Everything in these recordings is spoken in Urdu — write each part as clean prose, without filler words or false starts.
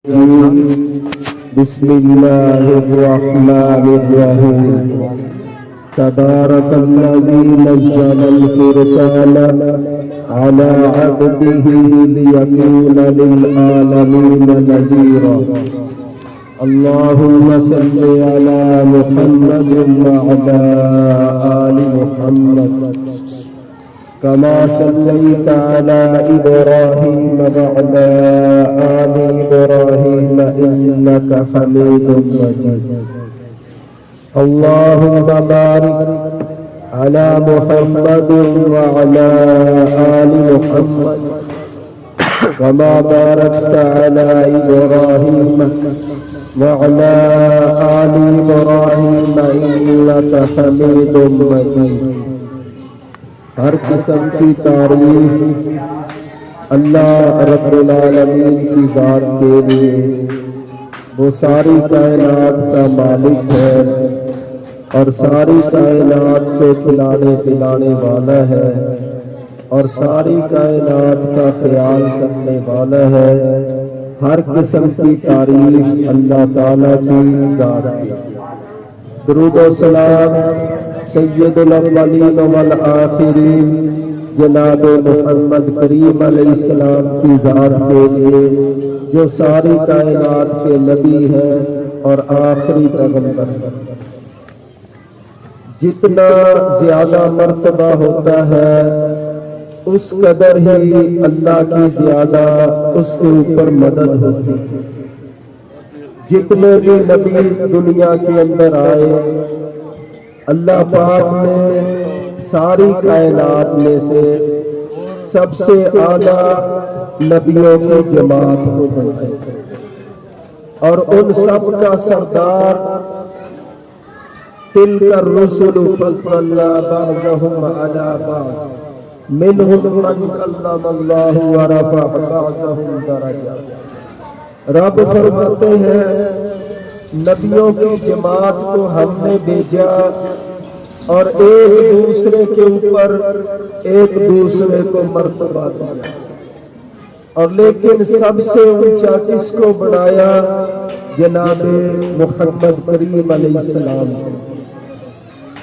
بسم الله الرحمن الرحيم تبارك الذي نزل الفرقان على عبده ليكون للعالمين نذيرا اللهم صل على محمد وعلى آل محمد كما صليت على إبراهيم وعلى آل إبراهيم إنك حميد مجيد اللهم بارك على محمد وعلى آل محمد كما باركت على إبراهيم وعلى آل إبراهيم إنك حميد مجيد ہر قسم کی تعریف اللہ رب العالمین کی ذات کے لیے، وہ ساری کائنات کا مالک ہے اور ساری کائنات کو کھلانے پلانے والا ہے اور ساری کائنات کا خیال کرنے والا ہے۔ ہر قسم کی تعریف اللہ تعالیٰ کی ذات کی۔ درود و سلام سید الاولین والآخرین جناب محمد کریم علیہ السلام کی ذات کے لیے، جو ساری کائنات کے نبی ہیں اور آخری پیغمبر ہیں۔ جتنا زیادہ مرتبہ ہوتا ہے اس قدر ہی اللہ کی زیادہ اس کے اوپر مدد ہوتی ہے۔ جتنے بھی نبی دنیا کے اندر آئے، اللہ پاک نے ساری کائنات میں سے سب سے اعلیٰ نبیوں کی جماعت کو بنایا اور ان سب کا سردار تلک الرسل فضلنا بعضهم على بعض منهم من کلم اللہ ورفع بعضهم درجات۔ رب فرماتے ہیں نبیوں کی جماعت کو ہم نے بھیجا اور ایک دوسرے کے اوپر ایک دوسرے کو مرتبہ دیا، اور لیکن سب سے اونچا کس کو بنایا؟ جناب محمد کریم علیہ السلام۔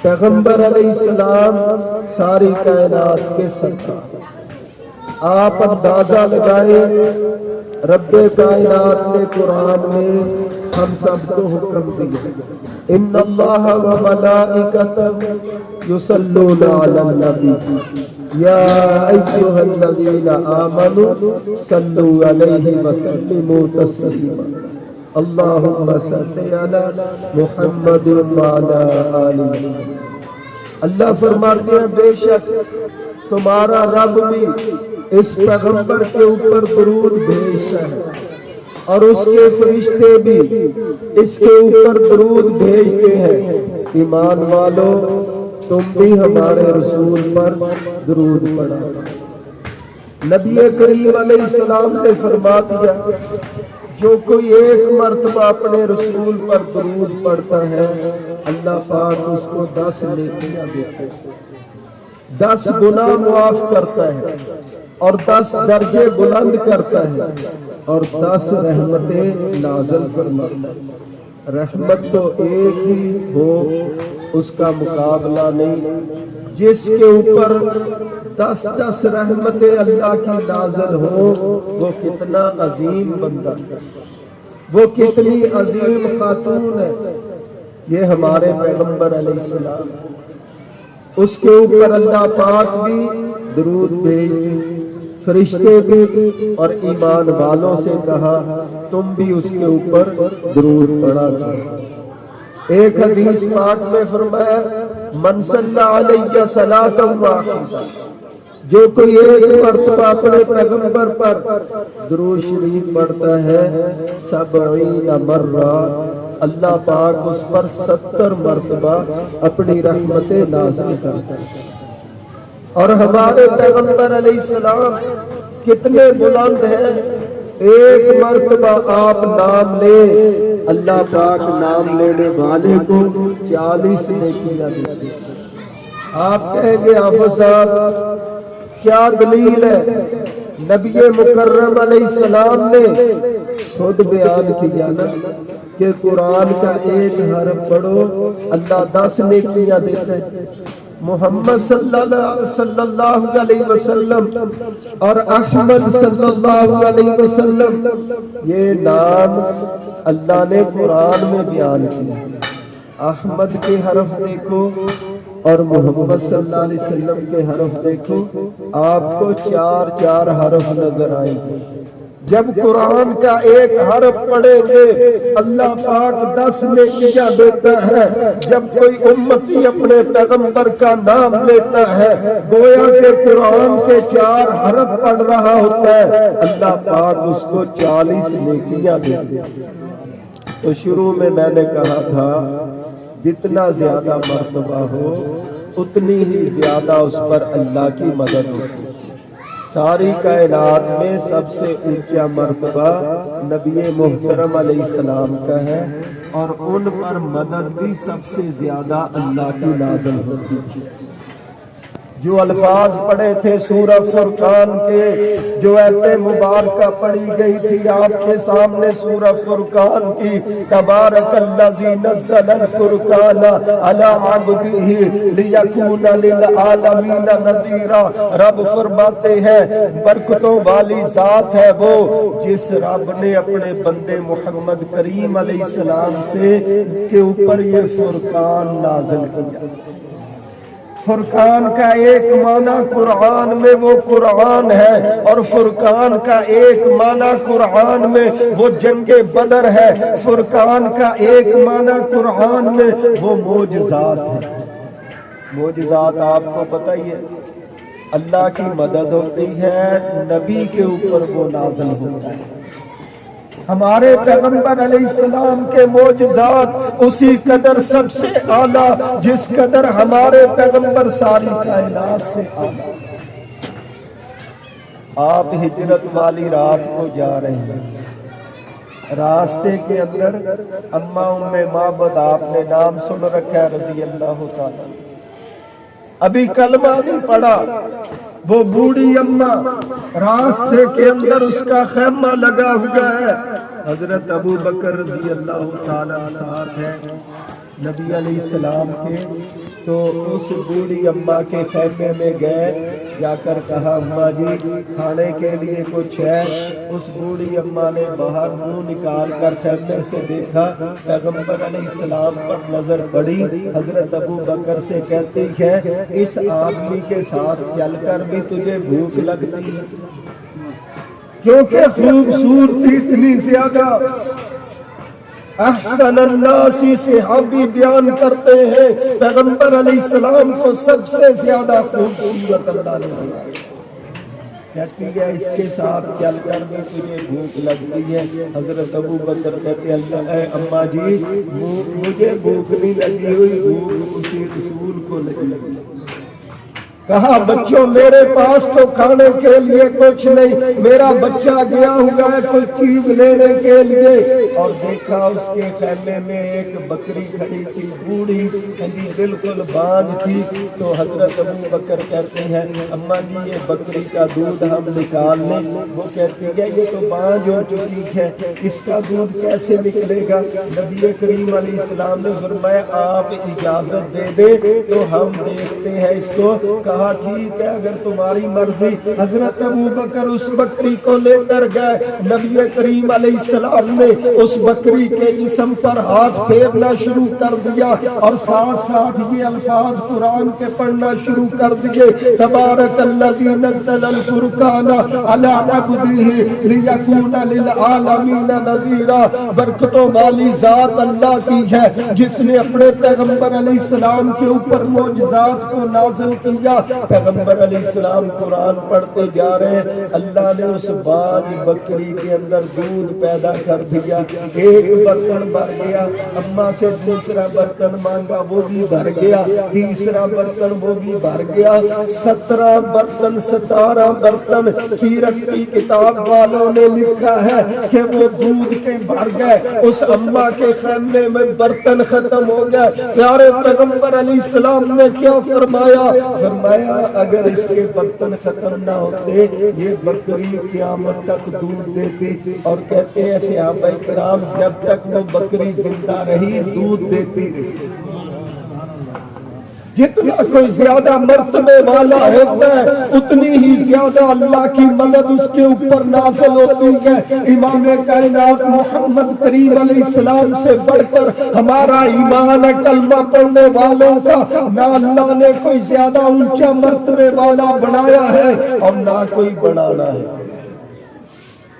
پیغمبر علیہ السلام ساری کائنات کے سردار۔ آپ اندازہ لگائیں، رب کائنات نے قرآن میں ہم سب کو حکم دیا، ان اللہ و ملائکتہ یصلون علی النبی یا ایھا الذین آمنوا صلوا علیہ وسلموا تسلیما اللہم صل علی محمد وعلی آل محمد۔ اللہ فرماتے ہیں بے شک تمہارا رب بھی اس پیغمبر کے اوپر درود بھیجتا ہے اور اس کے فرشتے بھی اس کے اوپر درود بھیجتے ہیں۔ ایمان والو تم بھی ہمارے رسول پر درود پڑھو۔ نبی کریم علیہ السلام نے فرما دیا جو کوئی ایک مرتبہ اپنے رسول پر درود پڑھتا ہے اللہ پاک اس کو 10 نیکیاں دیتے ہیں، 10 گناہ معاف کرتا ہے اور 10 درجے بلند کرتا ہے اور 10 رحمتیں نازل فرماتا ہے۔ رحمت تو ایک ہی ہو اس کا مقابلہ نہیں، جس کے اوپر 10 رحمتیں اللہ کی نازل ہو وہ کتنا عظیم بندہ ہے، وہ کتنی عظیم خاتون ہے۔ یہ ہمارے پیغمبر علیہ السلام، اس کے اوپر اللہ پاک بھی درود بھیجتے، فرشتے بھی، اور ایمان والوں سے کہا تم بھی اس کے اوپر درود پڑھا کرو۔ ایک حدیث پاک میں فرمایا من صلی علیہ صلاۃ واحدہ، جو کوئی ایک مرتبہ اپنے پیغمبر پر درود شریف پڑھتا ہے 70 مرہ اللہ پاک اس پر 70 مرتبہ اپنی رحمتیں نازل کرتا ہے۔ اور ہمارے پیغمبر علیہ السلام کتنے بلند ہیں، ایک مرتبہ آپ نام لے اللہ پاک نام لینے والے کو 40 نیکیاں دیتے۔ آپ کہیں گے حافظ صاحب کیا دلیل ہے؟ نبی مکرم علیہ السلام نے خود بیان کیا نا کہ قرآن کا ایک حرف پڑھو اللہ 10 نیکیاں دیتا ہے۔ محمد صلی اللہ علیہ وسلم اور احمد صلی اللہ علیہ وسلم یہ نام اللہ نے قرآن میں بیان کیا۔ احمد کے حرف دیکھو اور محمد صلی اللہ علیہ وسلم کے حرف دیکھو، آپ کو 4 حرف نظر آئیں گے۔ جب قرآن کا ایک حرف پڑھیں گے اللہ پاک 10 نیکیاں دیتا ہے۔ جب کوئی امتی اپنے پیغمبر کا نام لیتا ہے گویا کہ قرآن کے 4 حرف پڑھ رہا ہوتا ہے، اللہ پاک اس کو 40 نیکیاں دیتے ہیں۔ تو شروع میں نے کہا تھا جتنا زیادہ مرتبہ ہو اتنی ہی زیادہ اس پر اللہ کی مدد ہوتی ہے۔ ساری کائنات میں سب سے اونچا مرتبہ نبی محترم علیہ السلام کا ہے اور ان پر مدد بھی سب سے زیادہ اللہ کی نازل ہوتی ہے۔ جو الفاظ پڑھے تھے سورہ فرقان کے، جو آیت مبارکہ پڑھی گئی تھی آپ کے سامنے سورہ فرقان کی، تبارک الذی نزل الفرقان علی عبدہ لیکون للعالمین نذیرا۔ رب فرماتے ہیں برکتوں والی ذات ہے وہ جس رب نے اپنے بندے محمد کریم علیہ السلام سے کے اوپر یہ فرقان نازل کیا۔ فرقان کا ایک معنی قرآن میں وہ قرآن ہے، اور فرقان کا ایک معنی قرآن میں وہ جنگ بدر ہے، فرقان کا ایک معنی قرآن میں وہ معجزات ہے۔ معجزات آپ کو پتہ ہی ہے، اللہ کی مدد ہوتی ہے، نبی کے اوپر وہ نازل ہوتا ہے۔ ہمارے پیغمبر علیہ السلام کے معجزات اسی قدر سب سے اعلیٰ جس قدر ہمارے پیغمبر ساری کائنات سے اعلیٰ۔ آپ ہجرت والی رات کو جا رہے ہیں، راستے کے اندر اماں ام معبد آپ نے نام سن رکھا ہے رضی اللہ تعالیٰ، ابھی کلمہ نہیں پڑھا، وہ بوڑھی اماں راستے کے اندر اس کا خیمہ لگا ہوا ہے، حضرت ابو بکر رضی اللہ تعالیٰ ساتھ ہے نبی علیہ السلام کے، تو اس بوڑھی اماں کے خیمے میں گئے، جا کر کہا اماں جی کھانے کے لیے کچھ ہے؟ اس بوڑھی اماں نے باہر منہ نکال کر خیمے سے دیکھا، پیغمبر علیہ السلام پر نظر پڑی، حضرت ابو بکر سے کہتی ہے اس آدمی کے ساتھ چل کر بھی تجھے بھوک لگتی ہے؟ کیونکہ خوبصورتی اتنی زیادہ۔ احسن الناس صحابی بیان کرتے ہیں پیغمبر علیہ السلام کو سب سے زیادہ خوبصورت اللہ نے بنایا، کہتی ہے اس کے ساتھ چل کر بھی تجھے بھوک لگتی ہے؟ حضرت ابو بکر کہتے ہیں اماں جی مجھے بھوک نہیں لگی ہوئی، بھوک اسی رسول کو لگی۔ کہا بچوں میرے پاس تو کھانے کے لیے کچھ نہیں، میرا بچہ گیا ہوا ہے کوئی چیز لینے کے لیے، اور دیکھا اس کے خیمے میں ایک بکری کھڑی تھی، بوڑھی بالکل بانجھ تھی۔ تو حضرت ابو بکر کہتے ہیں اماں جی یہ بکری کا دودھ ہم نکال لیں؟ وہ کہتی ہے یہ تو بانجھ ہو چکی ہے، اس کا دودھ کیسے نکلے گا؟ نبی کریم علیہ السلام نے فرمایا آپ اجازت دے دیں تو ہم دیکھتے ہیں اس کو۔ کہا ٹھیک ہے اگر تمہاری مرضی۔ حضرت ابو بکر اس بکری کو لے کر گئے، نبی کریم علیہ السلام نے اس بکری کے جسم پر ہاتھ پھیرنا شروع کر دیا اور ساتھ ساتھ یہ الفاظ قرآن کے پڑھنا شروع کر دیے، تبارک الذی نزل الفرقان علی عبدہ لیکون للعالمین نذیرا۔ برکتوں والی ذات اللہ کی ہے جس نے اپنے پیغمبر علیہ السلام کے اوپر معجزات کو نازل کیا۔ پیغمبر علیہ السلام قرآن پڑھتے جا رہے ہیں، اللہ نے اس بانجھ بکری کے اندر دودھ پیدا کر دیا، ایک برتن بھر گیا، اماں سے دوسرا برتن مانگا وہ بھی بھر گیا، تیسرا برتن وہ بھی بھر گیا، 17 برتن 17 برتن۔ سیرت کی کتاب والوں نے لکھا ہے کہ وہ دودھ کے بھر گئے، اس اماں کے خیمے میں برتن ختم ہو گئے۔ پیارے پیغمبر علیہ السلام نے کیا فرمایا؟ فرمایا فرمایا اگر اس کے برتن ختم نہ ہوتے یہ بکری قیامت تک دودھ دیتی، اور کہتے ہیں صحابہ کرام جب تک وہ بکری زندہ رہی دودھ دیتی رہی۔ جتنا کوئی زیادہ مرتبے والا ہوتا ہے اتنی ہی زیادہ اللہ کی مدد اس کے اوپر نازل ہوتی ہے۔ امام کائنات محمد کریم علیہ السلام سے بڑھ کر ہمارا ایمان ہے کلمہ پڑھنے والوں کا، نہ اللہ نے کوئی زیادہ اونچا مرتبے والا بنایا ہے اور نہ کوئی بنانا ہے۔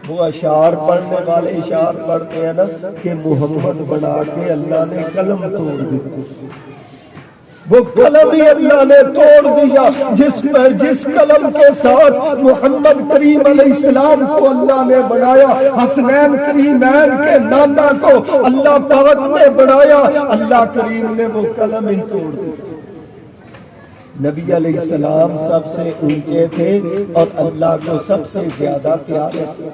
وہ اشعار پڑھنے والے اشعار پڑھتے ہیں نا کہ محمد بنا کے اللہ نے قلم توڑ دی، وہ قلم ہی اللہ نے توڑ دیا جس قلم کے ساتھ محمد کریم علیہ السلام کو اللہ نے بنایا، حسنین کریمین کے نانا کو اللہ پاک نے بنایا، اللہ کریم نے وہ قلم ہی توڑ دیا۔ نبی علیہ السلام سب سے اونچے تھے اور اللہ کو سب سے زیادہ پیارے تھے۔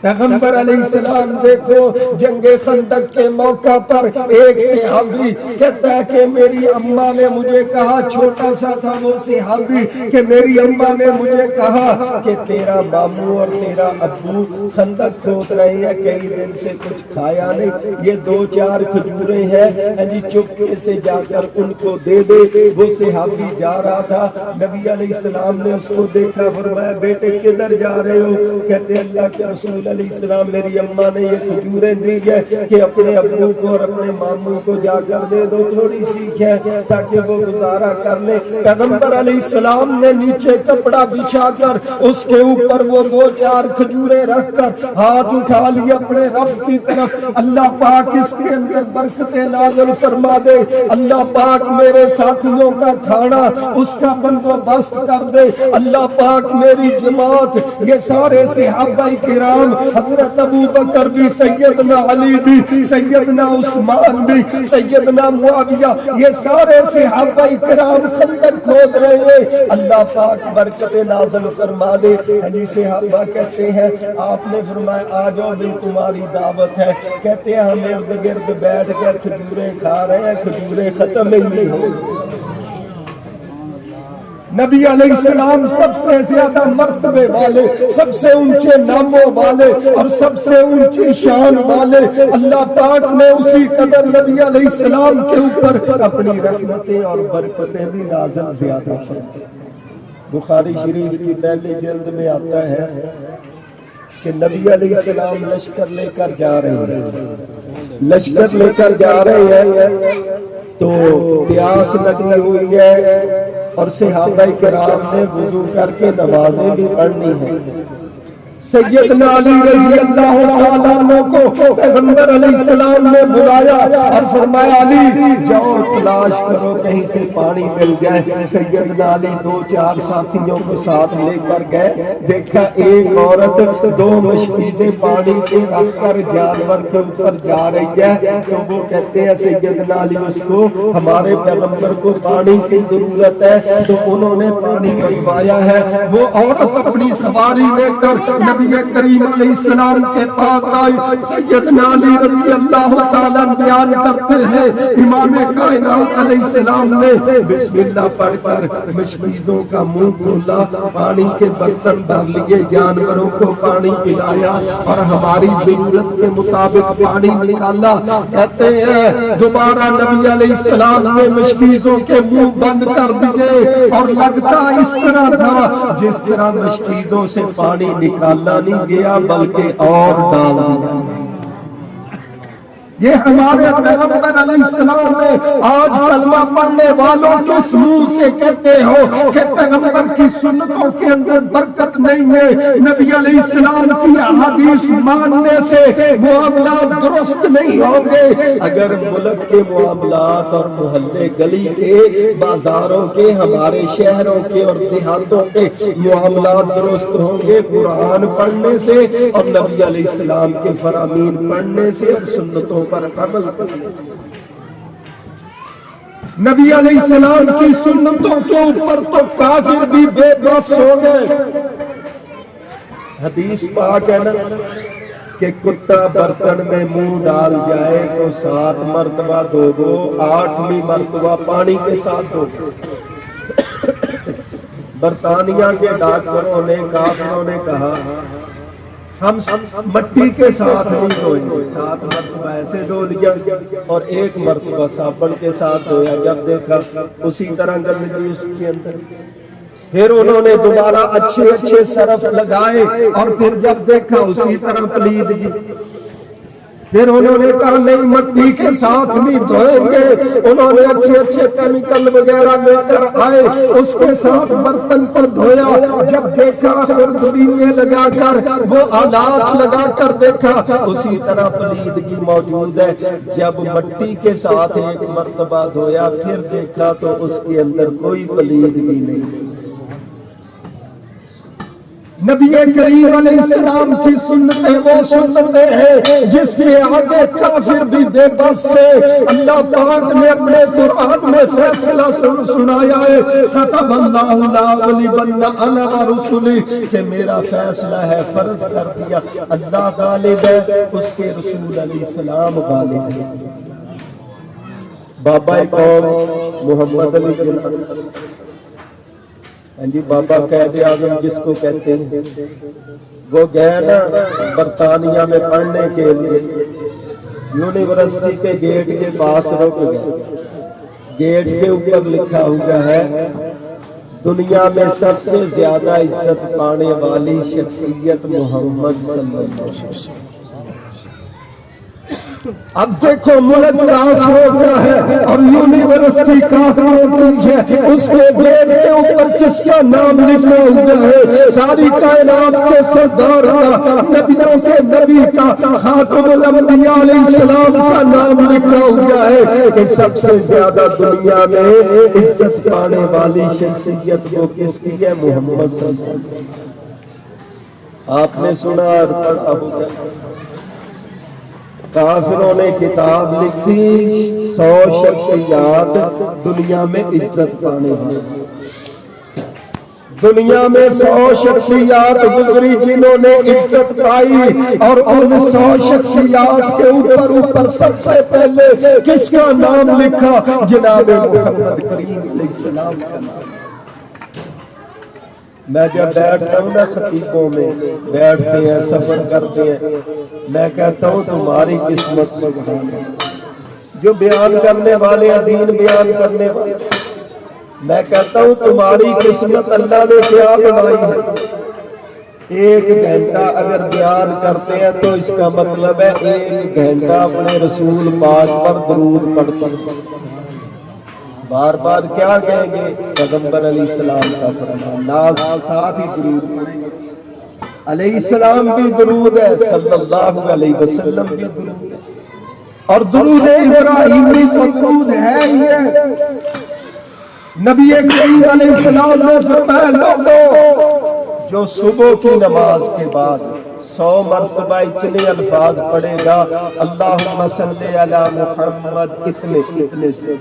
پیغمبر علیہ السلام دیکھو جنگ خندق کے موقع پر ایک صحابی کہتا ہے کہ میری اماں نے مجھے کہا، چھوٹا سا تھا وہ صحابی، کہ میری اماں نے مجھے کہا کہ تیرا ماموں اور تیرا ابو خندق کھود رہے ہیں، کئی دن سے کچھ کھایا نہیں، یہ 2-4 کھجوریں ہیں جی چپکے سے جا کر ان کو دے دے۔ وہ صحابی جا رہا تھا، نبی علیہ السلام نے اس کو دیکھا، فرمایا بیٹے کدھر جا رہے ہو؟ کہتے اللہ کے رسول علیہ السلام میری اماں نے یہ کھجوریں دی ہے کہ اپنے ابو کو اور اپنے ماموں کو جا کر دے دو، تھوڑی سی ہے تاکہ وہ گزارا کر لے۔ پیغمبر علیہ السلام نے نیچے کپڑا بچھا کر اس کے اوپر وہ 2-4 کھجوریں رکھ کر ہاتھ اٹھا لیا اپنے رب کی طرف، اللہ پاک اس کے اندر برکتیں نازل فرما دے، اللہ پاک میرے ساتھیوں کا کھانا اس کا بندوبست کر دے، اللہ پاک میری جماعت یہ سارے صحابہ کرام، حضرت ابو بکر بھی، سیدنا علی بھی، سیدنا عثمان بھی، سیدنا معاویہ، یہ سارے صحابہ کرام خندق کھود رہے ہیں، اللہ پاک برکت نازل فرما دے۔ علی صحابہ کہتے ہیں آپ نے فرمایا آ جاؤ بھی تمہاری دعوت ہے، کہتے ہیں ہم ارد گرد بیٹھ کر کھجوریں کھا رہے ہیں، کھجوریں ختم ہی نہیں ہو۔ نبی علیہ السلام سب سے زیادہ مرتبے والے، سب سے اونچے ناموں والے اور سب سے اونچی شان والے، اللہ پاک نے اسی قدر نبی علیہ السلام کے اوپر اپنی رحمتیں اور برکتیں بھی نازل زیادہ فرمائیں۔ بخاری شریف کی پہلی جلد میں آتا ہے کہ نبی علیہ السلام لشکر لے کر جا رہے ہیں، لشکر لے کر جا رہے ہیں تو پیاس لگی ہوئی ہے اور صحابہ کرام نے وضو کر کے نمازیں بھی پڑھنی ہیں۔ سیدنا علی رضی اللہ تعالیٰ عنہ کو پیغمبر علیہ السلام نے بلایا اور فرمایا علی جاؤ تلاش کرو کہیں سے پانی مل جائے۔ سیدنا علی 2-4 ساتھیوں کو ساتھ لے کر گئے، دیکھا ایک عورت 2 مشکیزیں پانی کے رکھ کر جانور کے اوپر جا رہی ہے، تو وہ کہتے ہیں سیدنا علی اس کو ہمارے پیغمبر کو پانی کی ضرورت ہے، تو انہوں نے پانی منگوایا ہے۔ وہ عورت اپنی سواری لے کر نبی کریم علیہ السلام کے پاس آئی۔ سیدنا علی رضی اللہ تعالیٰ بیان کرتے ہیں امام کائنات علیہ السلام نے بسم اللہ پڑھ کر مشکیزوں کا منہ کھولا، پانی کے برتن بھر لیے، جانوروں کو پانی پلایا اور ہماری ضرورت کے مطابق پانی نکالا۔ کہتے ہیں دوبارہ نبی علیہ السلام نے مشکیزوں کے منہ بند کر دیے اور لگتا اس طرح تھا جس طرح مشکیزوں سے پانی نکالا نہیں گیا بلکہ اور ڈال دیا۔ یہ ہمارے پیغمبر علیہ السلام نے آج کلمہ پڑھنے والوں کے منہ سے کہتے ہو کہ پیغمبر کی سنتوں کے اندر برکت نہیں ہے، نبی علیہ السلام کی احادیث ماننے سے معاملات درست نہیں ہوں گے۔ اگر ملک کے معاملات اور محلے گلی کے، بازاروں کے، ہمارے شہروں کے اور دیہاتوں کے معاملات درست ہوں گے قرآن پڑھنے سے اور نبی علیہ السلام کے فرامین پڑھنے سے اور سنتوں پر عمل کرنے سے۔ نبی علیہ السلام کی سنتوں کے اوپر تو کافر بھی بے بس ہو گئے۔ حدیث پاک ہے نا کہ کتا برتن میں منہ ڈال جائے تو 7 مرتبہ دھو دو، 8ویں مرتبہ پانی کے ساتھ دھو دو۔ برطانیہ کے ڈاکٹروں نے، کافروں نے کہا ہم مٹی کے ساتھ نہیں دھوئیں گے، 7 مرتبہ ایسے دھو لیا اور 1 مرتبہ صابن کے ساتھ دھویا، جب دیکھا اسی طرح گندگی اس کے اندر۔ پھر انہوں نے دوبارہ اچھے صرف لگائے اور پھر جب دیکھا اسی طرح پلیدگی۔ پھر انہوں نے کہا نہیں، مٹی کے ساتھ نہیں دھوئیں گے۔ انہوں نے اچھے کیمیکل وغیرہ لے کر آئے، اس کے ساتھ برتن کو دھویا، جب دیکھا خردبینے لگا کر، وہ آلات لگا کر دیکھا اسی طرح پلیدگی موجود ہے۔ جب مٹی کے ساتھ 1 مرتبہ دھویا پھر دیکھا تو اس کے اندر کوئی پلیدگی نہیں۔ نبی کریم علیہ السلام کی سنتیں وہ سنتیں ہیں جس کے آگے کافر بھی بے بس سے۔ اللہ پاک نے اپنے قرآن میں فیصلہ سنایا ہے، کتب اللہ لا اغلبن انا ورسلی، کہ میرا فیصلہ ہے، فرض کر دیا۔ اللہ غالب ہے، اس کے رسول علیہ السلام غالب ہے۔ بابا قوم محمد علی جناح، جی بابا قائد اعظم جس کو کہتے ہیں، وہ گئے نا برطانیہ میں پڑھنے کے لیے، یونیورسٹی کے گیٹ کے پاس رک گئے۔ گیٹ کے اوپر لکھا ہوا ہے دنیا میں سب سے زیادہ عزت پانے والی شخصیت محمد صلی اللہ علیہ وسلم۔ اب دیکھو ملک کافروں کا ہے اور یونیورسٹی کافروں کی ہے، اس کے گیٹ کے اوپر کس کا نام لکھا ہوا ہے؟ ساری کائنات کے سردار کا، نبیوں کے نبی کا، خاتم الانبیاء علیہ السلام کا نام لکھا ہوا ہے کہ سب سے زیادہ دنیا میں عزت پانے والی شخصیت وہ کس کی ہے؟ محمد صلی اللہ علیہ وسلم۔ آپ نے سنا ابو کافروں نے کتاب لکھی 100 شخصیات دنیا میں عزت پانے والی۔ دنیا میں 100 شخصیات گزری جنہوں نے عزت پائی، اور ان 100 شخصیات کے اوپر سب سے پہلے کس کا نام لکھا؟ جناب محمد کریم علیہ السلام کا نام۔ میں جب بیٹھتا ہوں نا خطیبوں میں، بیٹھتے ہیں سفر کرتے ہیں، میں کہتا ہوں تمہاری قسمت سبحان اللہ، جو بیان کرنے والے دین بیان کرنے والے، میں کہتا ہوں تمہاری قسمت اللہ نے کیا بنائی ہے۔ 1 گھنٹہ اگر بیان کرتے ہیں تو اس کا مطلب ہے 1 گھنٹہ اپنے رسول پاک پر درود پڑھتے ہیں۔ بار بار کیا کہیں گے؟ پیغمبر علیہ السلام کا فرمان، ناز ساتھ ہی درود علیہ السلام بھی درود ہے، صلی اللہ علیہ وسلم بھی درود ہے، اور درود ابراہیمی تو درود ہے ہی ہے۔ نبی کریم علیہ السلام نے فرمایا لوگوں جو صبح کی نماز کے بعد 100 مرتبہ اتنے الفاظ پڑھے گا، اللہم صلی علی محمد، اتنے سے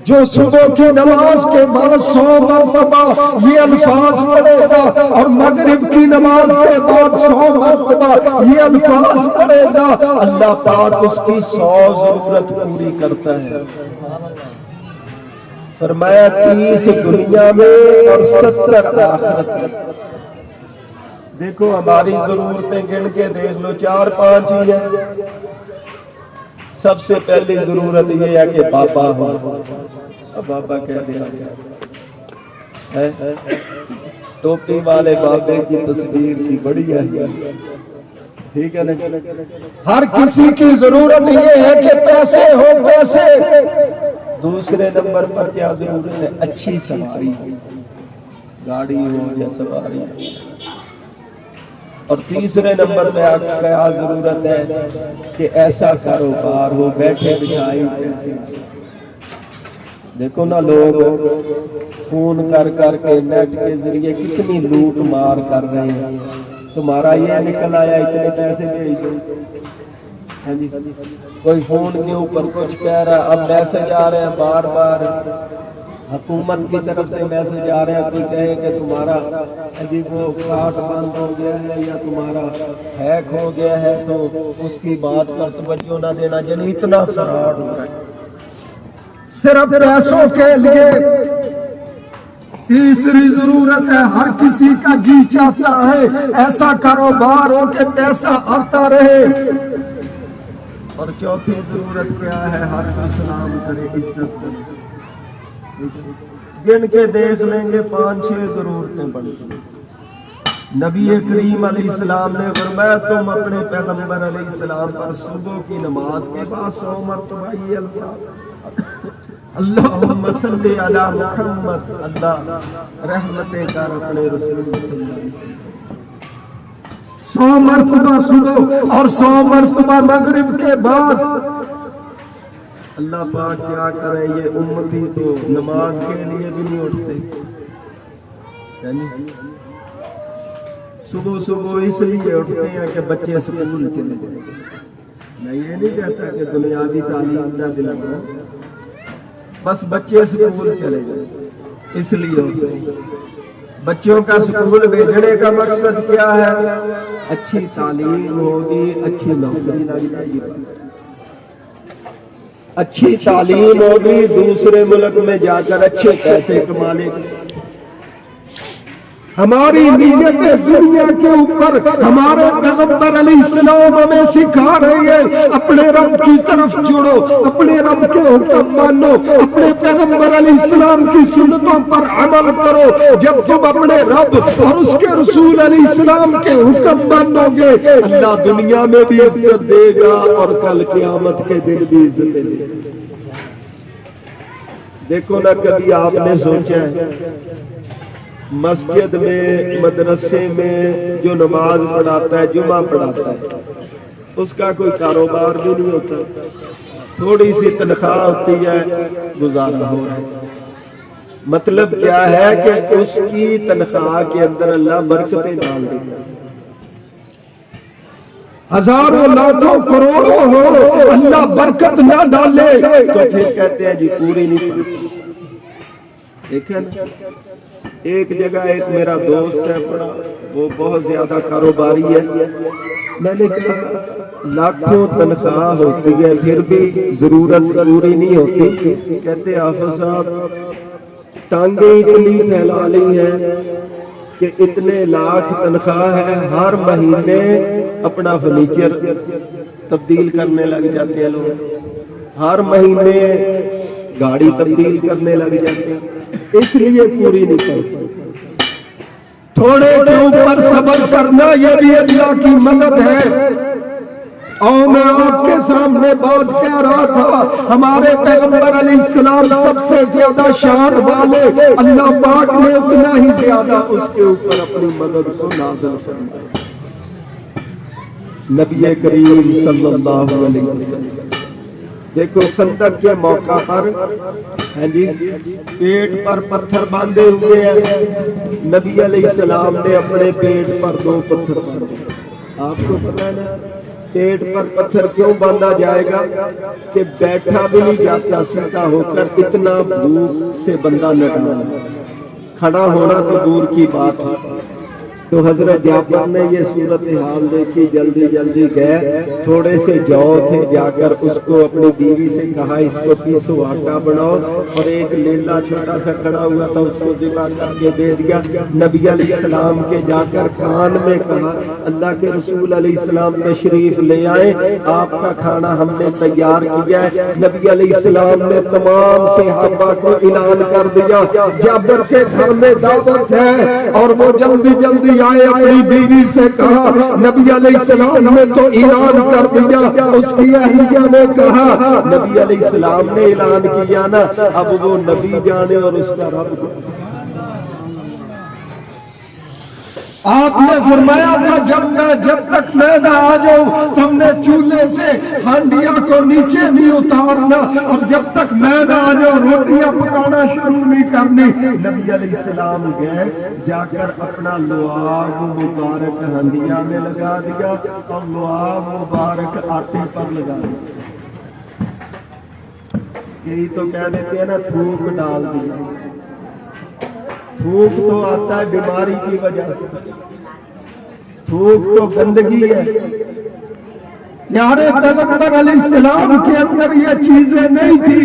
جو صبح کی نماز کے بعد 100 مرتبہ یہ الفاظ پڑھے گا، اور مغرب کی نماز کے بعد 100 مرتبہ یہ الفاظ پڑھے گا، اللہ پاک اس کی 100 ضرورت پوری کرتا ہے۔ فرمایا 30 دنیا میں اور 70 آخرت میں۔ دیکھو ہماری ضرورتیں گن کے دیکھ لو، 4-5 ہی ہیں۔ سب سے پہلی ضرورت یہ ہے کہ بابا ہو۔ بابا کہہ دیا ہے، ٹوپی والے بابے کی تصویر کی بڑی ہے، ٹھیک ہے نا؟ ہر کسی کی ضرورت یہ ہے کہ پیسے ہو، پیسے۔ دوسرے نمبر پر کیا ضرورت ہے؟ اچھی سواری، گاڑی ہو یا سواری۔ اور تیسرے نمبر پہ کیا ضرورت ہے کہ ایسا کاروبار ہو، بیٹھے بٹھائی پیسے۔ دیکھو نا لوگ فون کر کے نیٹ کے ذریعے کتنی لوٹ مار کر رہے ہیں، تمہارا یہ نکل آیا اتنے پیسے بھیج دو، ہاں جی، کوئی فون کے اوپر کچھ کہہ رہا ہے، اب میسج آ رہے ہیں بار بار، حکومت کی طرف سے میسج آ رہے ہیں، کوئی کہے کہ تمہارا وہ کارڈ بند ہو گیا ہے یا تمہارا ہیک ہو گیا ہے، تو اس کی بات پر توجہ نہ دینا، یعنی اتنا فراڈ ہو رہا ہے۔ صرف پیسوں کے لیے. تیسری ضرورت ہے ہر کسی کا جی چاہتا ہے ایسا کاروبار ہو کہ پیسہ آتا رہے. اور چوتھی ضرورت کیا ہے؟ ہر کوئی سلام کرے، عزت کرے. گن کے دیکھ لیں گے 5-6 ضرورتیں بڑھیں. نبی کریم علیہ السلام نے فرمایا تم اپنے پیغمبر علیہ السلام پر صبح کی نماز کے بعد 100 مرتبہ یہ الفاظ اللہم صلی علی محمد، اللہ رحمتیں کر اپنے رسول صلی اللہ علیہ وسلم. 100 مرتبہ صبح اور 100 مرتبہ مغرب کے بعد. اللہ پاک کیا کرے، یہ امتی تو نماز کے لیے بھی نہیں اٹھتے. صبح صبح اس لیے اٹھتے ہیں کہ بچے اسکول چلے جائیں. میں یہ نہیں کہتا کہ دنیاوی تعلیم نہ دلاؤ، بس بچے اسکول چلے جائیں اس لیے اٹھتے ہیں. بچوں کا اسکول بھیجنے کا مقصد کیا ہے؟ اچھی تعلیم ہوگی، اچھی نوکری لگ جائے گی. اچھی تعلیم ہوگی، دوسرے ملک میں جا کر اچھے پیسے کما لے گی. ہماری نیت دنیا کے اوپر ہمارے پیغمبر علیہ السلام ہمیں سکھا رہے ہیں اپنے رب کی طرف جڑو، اپنے رب کے حکم مانو، اپنے پیغمبر علیہ السلام کی سنتوں پر عمل کرو. جب تم اپنے رب اور اس کے رسول علیہ السلام کے حکم مانو گے، اللہ دنیا میں بھی عزت دے گا اور کل قیامت کے دن بھی عزت دے گا. دیکھو نا، کبھی آپ نے سوچا ہے مسجد میں، مدرسے میں جو نماز پڑھاتا ہے، جمعہ پڑھاتا ہے، اس کا کوئی کاروبار بھی نہیں ہوتا، تھوڑی سی تنخواہ ہوتی ہے، گزارا ہو رہا ہے. مطلب کیا ہے کہ اس کی تنخواہ کے اندر اللہ برکتیں ڈال دے. ہزاروں لاکھوں کروڑوں ہو، اللہ برکت نہ ڈالے تو پھر کہتے ہیں جی پوری نہیں پڑتی. دیکھیں ایک جگہ ایک میرا دوست ہے پڑا، وہ بہت زیادہ کاروباری ہے. میں نے کہا لاکھوں تنخواہ ہوتی ہے پھر بھی ضرورت پوری نہیں ہوتی. کہتے حافظ صاحب ٹانگیں اتنی پھیلا لی ہیں کہ اتنے لاکھ تنخواہ ہے، ہر مہینے اپنا فرنیچر تبدیل کرنے لگ جاتے ہیں لوگ، ہر مہینے گاڑی تبدیل کرنے لگ جاتے ہیں، اس لیے پوری نہیں کرتی. تھوڑے کے اوپر صبر کرنا یہ بھی اللہ کی مدد ہے. اور میں آپ کے سامنے بات کہہ رہا تھا، ہمارے پیغمبر علیہ السلام سب سے زیادہ شان والے، اللہ پاک نے اتنا ہی زیادہ اس کے اوپر اپنی مدد کو نازل فرمایا. نبی کریم صلی اللہ علیہ وسلم دیکھو خندق کے موقع پر جی پیٹ پر پتھر باندھے ہوئے ہیں. نبی علیہ السلام نے اپنے پیٹ پر 2 پتھر باندھے. آپ کو پتہ ہے نا پیٹ پر پتھر کیوں باندھا جائے گا؟ کہ بیٹھا بھی نہیں جاتا سیدھا ہو کر، اتنا دور سے بندہ نہ ڈالے، کھڑا ہونا تو دور کی بات ہے. تو حضرت جعفر نے یہ صورتحال دیکھی، جلدی جلدی گئے، تھوڑے سے جو تھے، جا کر اس کو اپنی بیوی سے کہا اس کو پیسو آٹا بناؤ، اور ایک لیلا چھوٹا سا کھڑا ہوا تھا اس کو ذبح کر کے دے دیا. نبی علیہ السلام کے جا کر کان میں کہا اللہ کے رسول علیہ السلام تشریف لے آئے، آپ کا کھانا ہم نے تیار کیا ہے. نبی علیہ السلام نے تمام صحابہ کو اعلان کر دیا جابر کے گھر میں دعوت ہے، اور وہ جلدی جلدی آئے. اپنی بیوی سے کہا، نبی علیہ السلام نے تو اعلان کر دیا. اس کی اہلیہ نے کہا نبی علیہ السلام نے اعلان کیا نا، اب وہ نبی جانے اور اس کا رب جانے. آپ نے فرمایا تھا جب تک میں نہ آ جاؤں تم نے چولہے سے ہانڈیاں کو نیچے نہیں اتارنا، اور جب تک میں نہ آ جاؤں روٹیاں پکانا شروع نہیں کرنی. نبی علیہ السلام گئے، جا کر اپنا لعاب مبارک ہانڈیاں میں لگا دیا اور لعاب مبارک آٹے پر لگا دیا. یہی تو کہہ دیتے ہیں نا تھوک ڈال دیا. تھوک تو آتا ہے بیماری کی وجہ سے، تھوک تو گندگی ہے. پیارے پیغمبر علیہ السلام کے اندر یہ چیزیں نہیں تھی.